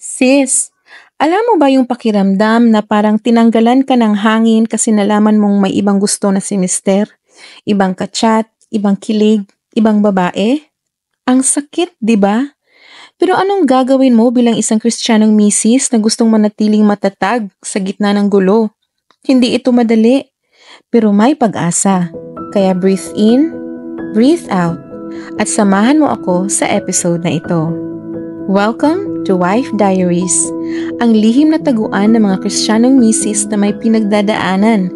Sis, alam mo ba yung pakiramdam na parang tinanggalan ka ng hangin kasi nalaman mong may ibang gusto na si mister? Ibang kachat, ibang kilig, ibang babae? Ang sakit, di ba? Pero anong gagawin mo bilang isang Kristiyanong misis na gustong manatiling matatag sa gitna ng gulo? Hindi ito madali, pero may pag-asa. Kaya breathe in, breathe out, at samahan mo ako sa episode na ito. Welcome to Wife Diaries, ang lihim na taguan ng mga Kristiyanong misis na may pinagdadaanan.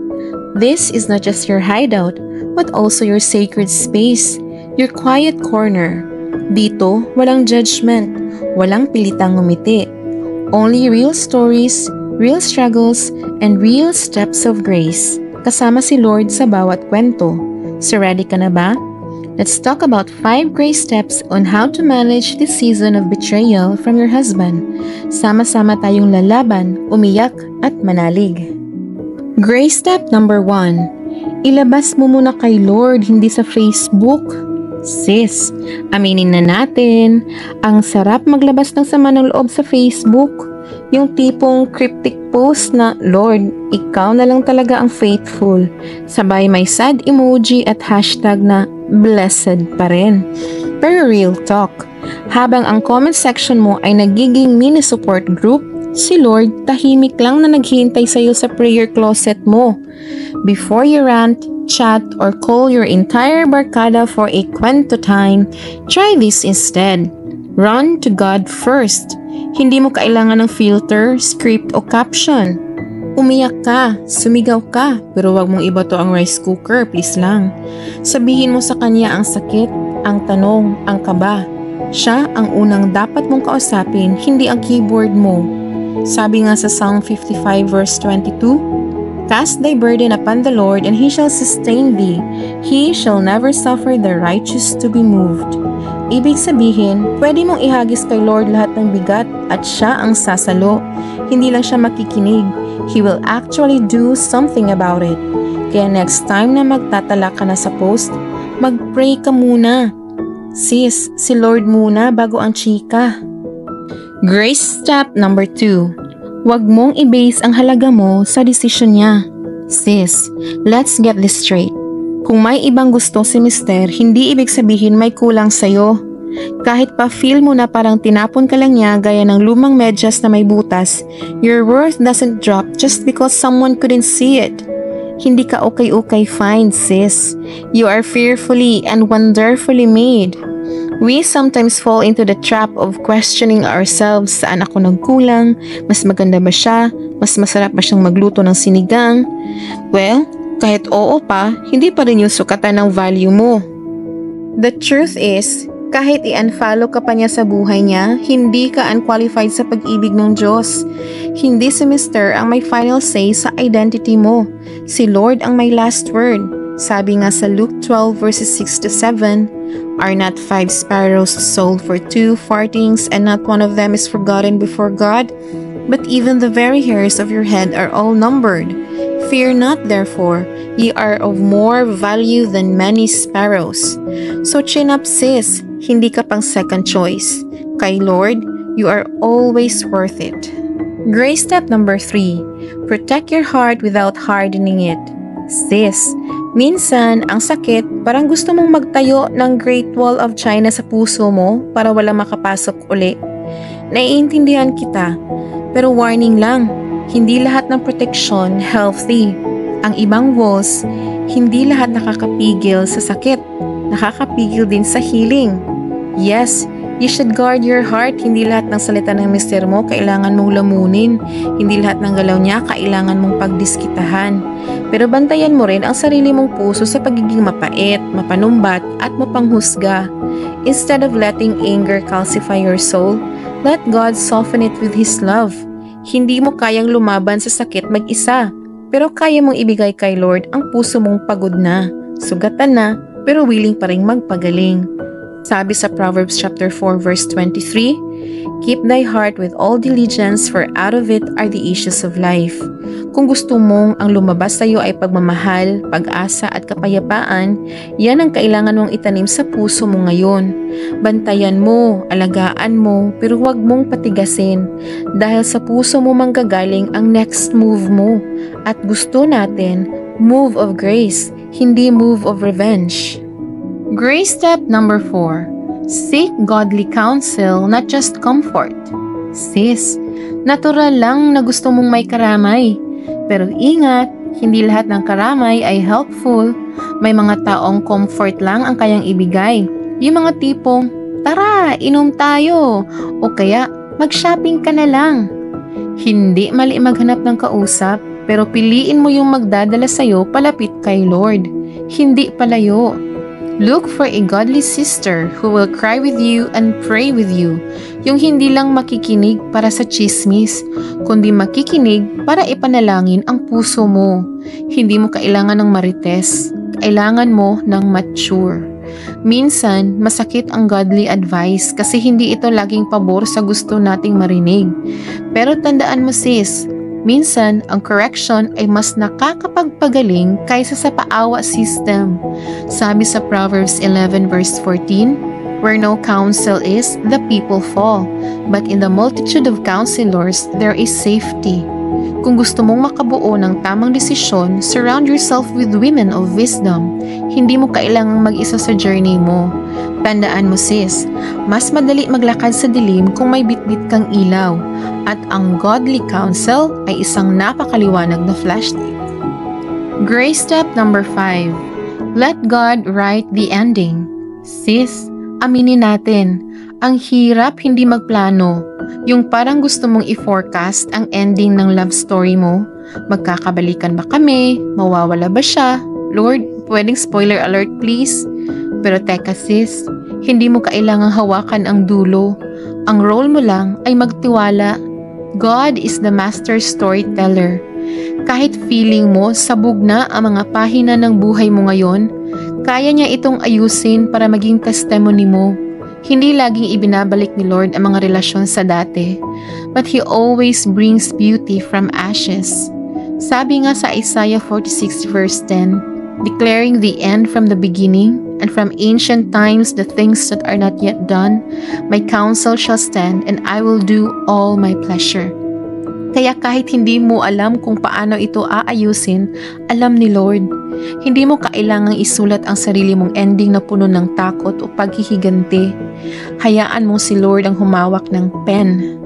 This is not just your hideout, but also your sacred space, your quiet corner. Dito, walang judgment, walang pilitang ngumiti. Only real stories, real struggles, and real steps of grace. Kasama si Lord sa bawat kwento. So ready ka na ba? Let's talk about 5 grace steps on how to manage this season of betrayal from your husband. Sama-sama tayong lalaban, umiyak, at manalig. Grace step number 1. Ilabas mo muna kay Lord, hindi sa Facebook. Sis, aminin na natin, ang sarap maglabas ng sama ng loob sa Facebook. Yung tipong cryptic post na, Lord, ikaw na lang talaga ang faithful. Sabay may sad emoji at hashtag na blessed pa rin. Pero real talk, habang ang comment section mo ay nagiging mini support group, si Lord tahimik lang na naghihintay sa'yo sa prayer closet mo. Before you rant, chat, or call your entire barkada for a kwento time, try this instead. Run to God first. Hindi mo kailangan ng filter, script, o caption. Umiyak ka, sumigaw ka, pero wag mong ibato ang rice cooker, please lang. Sabihin mo sa kanya ang sakit, ang tanong, ang kaba. Siya ang unang dapat mong kausapin, hindi ang keyboard mo. Sabi nga sa Psalm 55 verse 22, Cast thy burden upon the Lord, and He shall sustain thee. He shall never suffer the righteous to be moved. Ibig sabihin, pwede mong ihagis kay Lord lahat ng bigat at siya ang sasalo. Hindi lang siya makikinig. He will actually do something about it. Kaya next time na magtatala ka na sa post, mag-pray ka muna. Sis, si Lord muna bago ang chika. Grace step number 2. Huwag mong i-base ang halaga mo sa desisyon niya. Sis, let's get this straight. Kung may ibang gusto si mister, hindi ibig sabihin may kulang sa'yo. Kahit pa feel mo na parang tinapon ka lang niya gaya ng lumang medyas na may butas, your worth doesn't drop just because someone couldn't see it. Hindi ka okay fine, sis. You are fearfully and wonderfully made. We sometimes fall into the trap of questioning ourselves, saan ako nagkulang, mas maganda ba siya, mas masarap ba siyang magluto ng sinigang. Well, kahit oo pa, hindi pa rin yung sukatan ng value mo. The truth is, kahit i-unfollow ka pa niya sa buhay niya, hindi ka unqualified sa pag-ibig ng Diyos. Hindi si Mr. ang may final say sa identity mo. Si Lord ang may last word. Sabi nga sa Luke 12 verses 6 to 7, Are not 5 sparrows sold for 2 farthings, and not one of them is forgotten before God? But even the very hairs of your head are all numbered. Fear not, therefore, ye are of more value than many sparrows. So chin up, sis, hindi ka pang second choice. Kay Lord, you are always worth it. Grace step number 3. Protect your heart without hardening it. Sis, minsan ang sakit parang gusto mong magtayo ng Great Wall of China sa puso mo para walang makapasok uli. Naiintindihan kita, pero warning lang, hindi lahat ng protection healthy. Ang ibang walls, hindi lahat nakakapigil sa sakit. Nakakapigil din sa healing. Yes, you should guard your heart. Hindi lahat ng salita ng mister mo kailangan mong lamunin. Hindi lahat ng galaw niya kailangan mong pagdiskitahan. Pero bantayan mo rin ang sarili mong puso sa pagiging mapait, mapanumbat, at mapanghusga. Instead of letting anger calcify your soul, let God soften it with His love. Hindi mo kayang lumaban sa sakit mag-isa, pero kaya mong ibigay kay Lord ang puso mong pagod na, sugatan na, pero willing pa ring magpagaling. Sabi sa Proverbs chapter 4 verse 23, Keep thy heart with all diligence, for out of it are the issues of life. Kung gusto mong ang lumabas sa iyo ay pagmamahal, pag-asa at kapayapaan, yan ang kailangan mong itanim sa puso mo ngayon. Bantayan mo, alagaan mo, pero huwag mong patigasin dahil sa puso mo manggagaling ang next move mo. At gusto natin, move of grace, hindi move of revenge. Grace step number 4. Seek godly counsel, not just comfort. Sis, natural lang na gusto mong may karamay. Pero ingat, hindi lahat ng karamay ay helpful. May mga taong comfort lang ang kayang ibigay. Yung mga tipong, tara, inom tayo. O kaya, mag-shopping ka na lang. Hindi mali maghanap ng kausap, pero piliin mo yung magdadala sa'yo palapit kay Lord. Hindi palayo. Look for a godly sister who will cry with you and pray with you. Yung hindi lang makikinig para sa chismis, kundi makikinig para ipanalangin ang puso mo. Hindi mo kailangan ng marites, kailangan mo ng mature. Minsan, masakit ang godly advice kasi hindi ito laging pabor sa gusto nating marinig. Pero tandaan mo sis, minsan, ang correction ay mas nakakapagpagaling kaysa sa paawa system. Sabi sa Proverbs 11 verse 14, where no counsel is, the people fall. But in the multitude of counselors, there is safety. Kung gusto mong makabuo ng tamang desisyon, surround yourself with women of wisdom. Hindi mo kailangang mag-isa sa journey mo. Tandaan mo sis, mas madali maglakad sa dilim kung may bitbit kang ilaw. At ang godly counsel ay isang napakaliwanag na flashlight. Grace step number 5. Let God write the ending. Sis, aminin natin, ang hirap hindi magplano. Yung parang gusto mong i-forecast ang ending ng love story mo. Magkakabalikan ba kami? Mawawala ba siya? Lord, pwedeng spoiler alert please? Pero teka sis, hindi mo kailangang hawakan ang dulo. Ang role mo lang ay magtiwala. God is the master storyteller. Kahit feeling mo sabog na ang mga pahina ng buhay mo ngayon, kaya niya itong ayusin para maging testimony mo. Hindi laging ibinabalik ni Lord ang mga relasyon sa dati, but He always brings beauty from ashes. Sabi nga sa Isaiah 46 verse 10, declaring the end from the beginning, and from ancient times the things that are not yet done, my counsel shall stand, and I will do all my pleasure. Kaya kahit hindi mo alam kung paano ito aayusin, alam ni Lord. Hindi mo kailangang isulat ang sarili mong ending na puno ng takot o paghihiganti. Hayaan mo si Lord ang humawak ng pen.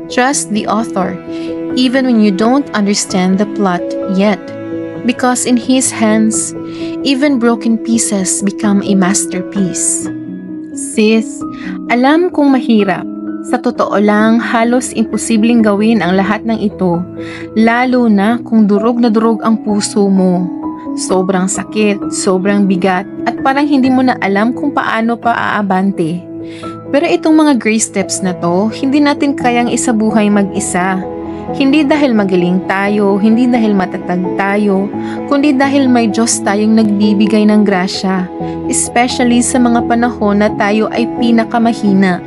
Trust the author, even when you don't understand the plot yet. Because in His hands, even broken pieces become a masterpiece. Sis, alam kong mahirap. Sa totoo lang, halos imposibleng gawin ang lahat ng ito, lalo na kung durog na durog ang puso mo. Sobrang sakit, sobrang bigat, at parang hindi mo na alam kung paano pa aabante. Pero itong mga grace steps na to, hindi natin kayang isabuhay mag-isa. Hindi dahil magaling tayo, hindi dahil matatag tayo, kundi dahil may Diyos tayong nagbibigay ng grasya, especially sa mga panahon na tayo ay pinakamahina.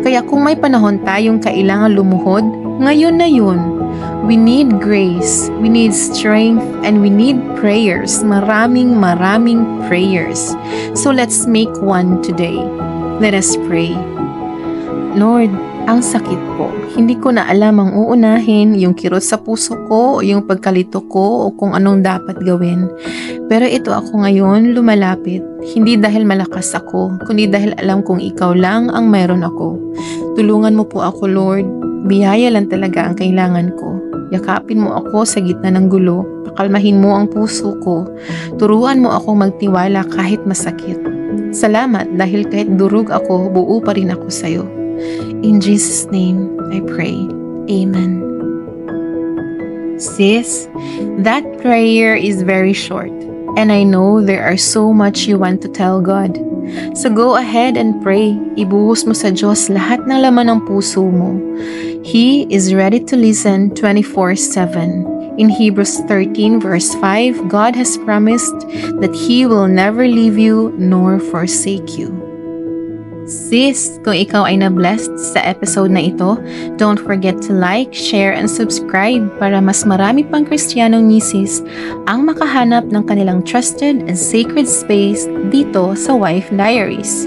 Kaya kung may panahon tayong kailangan lumuhod, ngayon na yun. We need grace, we need strength, and we need prayers. Maraming prayers. So let's make one today. Let us pray. Lord, ang sakit ko. Hindi ko na alam ang uunahin, yung kirot sa puso ko, o yung pagkalito ko, o kung anong dapat gawin. Pero ito ako ngayon lumalapit, hindi dahil malakas ako, kundi dahil alam kong ikaw lang ang mayroon ako. Tulungan mo po ako, Lord. Biyaya lang talaga ang kailangan ko. Yakapin mo ako sa gitna ng gulo. Pakalmahin mo ang puso ko. Turuan mo akong magtiwala kahit masakit. Salamat dahil kahit durog ako, buo pa rin ako sa'yo. In Jesus' name, I pray. Amen. Sis, that prayer is very short, and I know there are so much you want to tell God. So go ahead and pray. Ibuhos mo sa Diyos lahat ng laman ng puso mo. He is ready to listen 24/7. In Hebrews 13 verse 5, God has promised that He will never leave you nor forsake you. Sis, kung ikaw ay na-blessed sa episode na ito, don't forget to like, share, and subscribe para mas marami pang Kristiyanong misis ang makahanap ng kanilang trusted and sacred space dito sa Wife Diaries.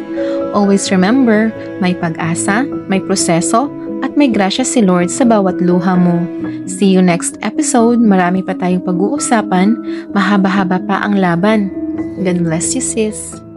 Always remember, may pag-asa, may proseso, at may grasya si Lord sa bawat luha mo. See you next episode. Marami pa tayong pag-uusapan. Mahaba-haba pa ang laban. God bless you, sis.